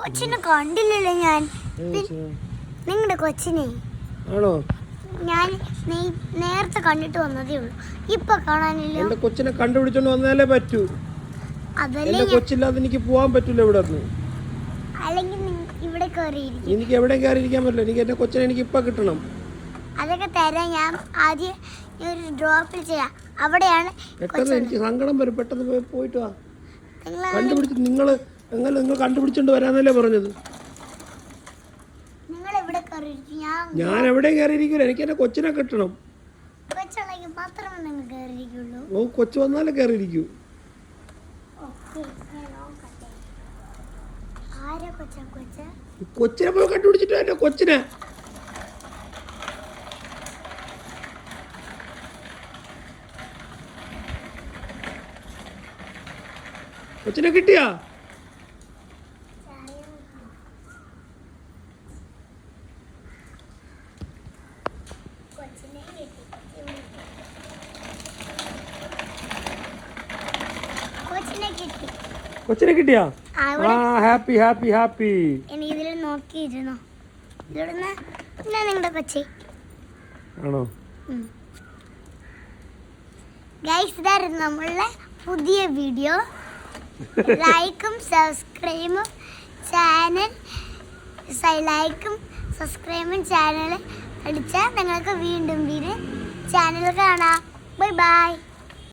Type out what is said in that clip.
കൊച്ചിനെ കണ്ടില്ലല്ലോ ഞാൻ. നിങ്ങളുടെ കൊച്ചിനെ ആണോ? ഞാൻ നേരത്തെ കണ്ടിട്ട് വന്നതേ ഉള്ളൂ, ഇപ്പൊ കാണാനില്ല. എന്റെ കൊച്ചിനെ കണ്ടുപിടിച്ചോണ്ട് വന്നാലേ പറ്റൂ. എന്റെ കൊച്ചില്ലാതെ എനിക്ക് പോവാൻ പറ്റൂല ഇവിടെ നിന്ന്. അല്ലെങ്കിൽ ഇവിടെ കയറിയിരിക്കും. എനിക്ക് എവിടെ കയറിയിരിക്കാൻ പറ്റില്ല. എനിക്ക് എന്റെ കൊച്ചിനെ എനിക്ക് ഇപ്പൊ കിട്ടണം. അതൊക്കെ തരാൻ ഞാൻ ആദ്യം ഒരു ഡ്രോപ്പിൽ ചെയ്യാം. അവിടെയാണ് പെട്ടെന്ന് എനിക്ക് സങ്കടം വരും. പെട്ടെന്ന് പോയിട്ട് വാ. കണ്ടുപിടിച്ച് നിങ്ങൾ കണ്ടുപിടിച്ചോണ്ട് വരാന്നല്ലേ പറഞ്ഞത്. ഞാൻ എവിടെയും കയറിയിരിക്കില്ല. എനിക്ക് എന്റെ കൊച്ചിനെ കിട്ടണം. ഓ, കൊച്ചു വന്നാലേ കയറിയിരിക്കൂ. കൊച്ചിനെ പോയി കണ്ടുപിടിച്ചിട്ടോ എന്റെ കൊച്ചിനെ. കൊച്ചിനെ കിട്ടിയാ? കൊച്ചിനെ കിട്ടിയാ? Happy happy happy. ഇതിൽ നോക്കിയിരുന്നോ? നിങ്ങളുടെ കൊച്ചി ആണോ? ഗൈസ്, ഇതായിരുന്നു നമ്മളുടെ പുതിയ വീഡിയോ. ലൈക്കും സബ്സ്ക്രൈബും ചാനൽ അടിച്ചാൽ നിങ്ങൾക്ക് വീണ്ടും ചാനൽ കാണാം. Bye bye.